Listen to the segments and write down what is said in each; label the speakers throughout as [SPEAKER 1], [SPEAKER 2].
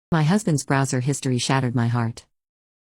[SPEAKER 1] My husband's browser history shattered my heart.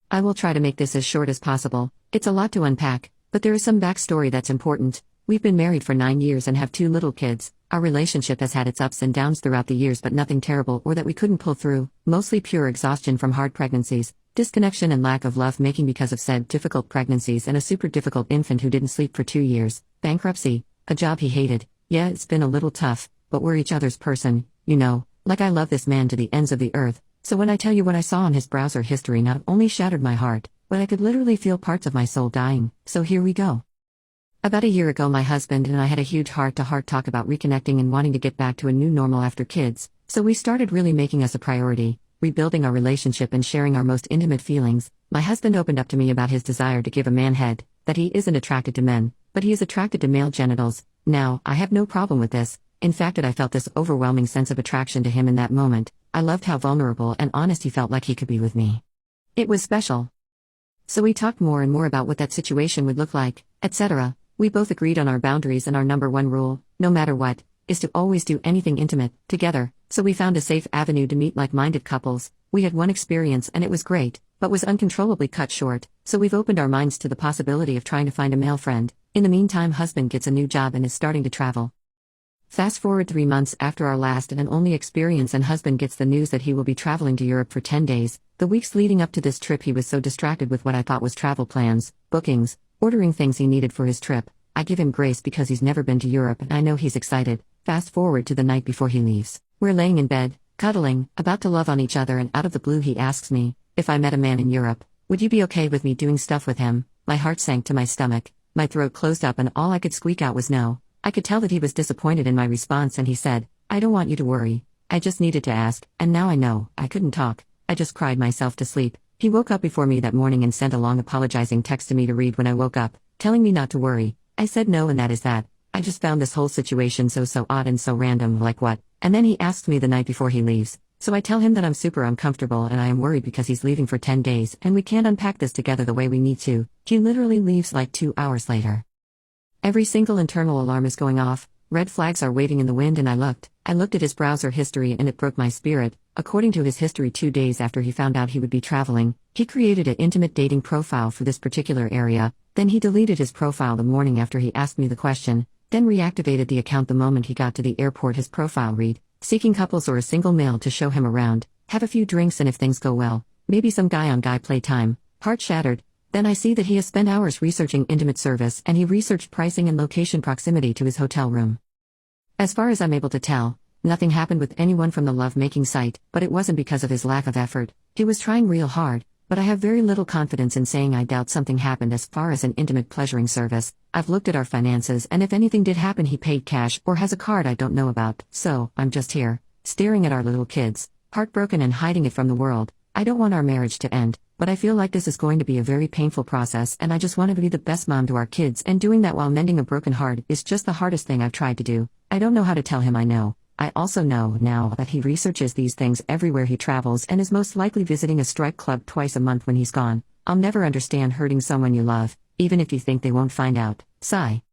[SPEAKER 1] I will try to make this as short as possible. It's a lot to unpack, but there is some backstory that's important. We've been married for 9 years and have 2 little kids. Our relationship has had its ups and downs throughout the years, but nothing terrible or that we couldn't pull through, mostly pure exhaustion from hard pregnancies, disconnection and lack of love making because of said difficult pregnancies, and a super difficult infant who didn't sleep for 2 years, bankruptcy, a job he hated. Yeah, it's been a little tough, but we're each other's person, you know, like I love this man to the ends of the earth. So when I tell you what I saw on his browser history not only shattered my heart, but I could literally feel parts of my soul dying. So here we go. About a year ago, my husband and I had a huge heart-to-heart talk about reconnecting and wanting to get back to a new normal after kids, so we started really making us a priority, rebuilding our relationship and sharing our most intimate feelings. My husband opened up to me about his desire to give a man head, that he isn't attracted to men, but he is attracted to male genitals. Now, I have no problem with this. In fact, I felt this overwhelming sense of attraction to him in that moment. I loved how vulnerable and honest he felt like he could be with me. It was special. So we talked more and more about what that situation would look like, etc. We both agreed on our boundaries, and our number one rule, no matter what, is to always do anything intimate together. So we found a safe avenue to meet like-minded couples. We had one experience and it was great, but was uncontrollably cut short, so we've opened our minds to the possibility of trying to find a male friend. In the meantime, husband gets a new job and is starting to travel. Fast forward 3 months after our last and only experience, and husband gets the news that he will be traveling to Europe for 10 days. The weeks leading up to this trip, he was so distracted with what I thought was travel plans, bookings, ordering things he needed for his trip. I give him grace because he's never been to Europe and I know he's excited. Fast forward to the night before he leaves. We're laying in bed, cuddling, about to love on each other, and out of the blue he asks me, if I met a man in Europe, would you be okay with me doing stuff with him? My heart sank to my stomach, my throat closed up, and all I could squeak out was no. I could tell that he was disappointed in my response, and he said, I don't want you to worry. I just needed to ask, and now I know. I couldn't talk. I just cried myself to sleep. He woke up before me that morning and sent a long apologizing text to me to read when I woke up, telling me not to worry. I said no, and that is that. I just found this whole situation so odd and so random, like what? And then he asks me the night before he leaves. So I tell him that I'm super uncomfortable and I am worried because he's leaving for 10 days and we can't unpack this together the way we need to. He literally leaves like 2 hours later. Every single internal alarm is going off, red flags are waving in the wind, and I looked at his browser history and it broke my spirit. According to his history, 2 days after he found out he would be traveling, he created an intimate dating profile for this particular area, then he deleted his profile the morning after he asked me the question, then reactivated the account the moment he got to the airport. His profile read, seeking couples or a single male to show him around, have a few drinks, and if things go well, maybe some guy-on-guy playtime. Heart shattered. Then I see that he has spent hours researching intimate service, and he researched pricing and location proximity to his hotel room. As far as I'm able to tell, nothing happened with anyone from the love-making site, but it wasn't because of his lack of effort. He was trying real hard, but I have very little confidence in saying I doubt something happened as far as an intimate pleasuring service. I've looked at our finances, and if anything did happen, he paid cash or has a card I don't know about. So, I'm just here, staring at our little kids, heartbroken and hiding it from the world. I don't want our marriage to end, but I feel like this is going to be a very painful process, and I just want to be the best mom to our kids, and doing that while mending a broken heart is just the hardest thing I've tried to do. I don't know how to tell him I know. I also know now that he researches these things everywhere he travels and is most likely visiting a strip club twice a month when he's gone. I'll never understand hurting someone you love, even if you think they won't find out. Sigh.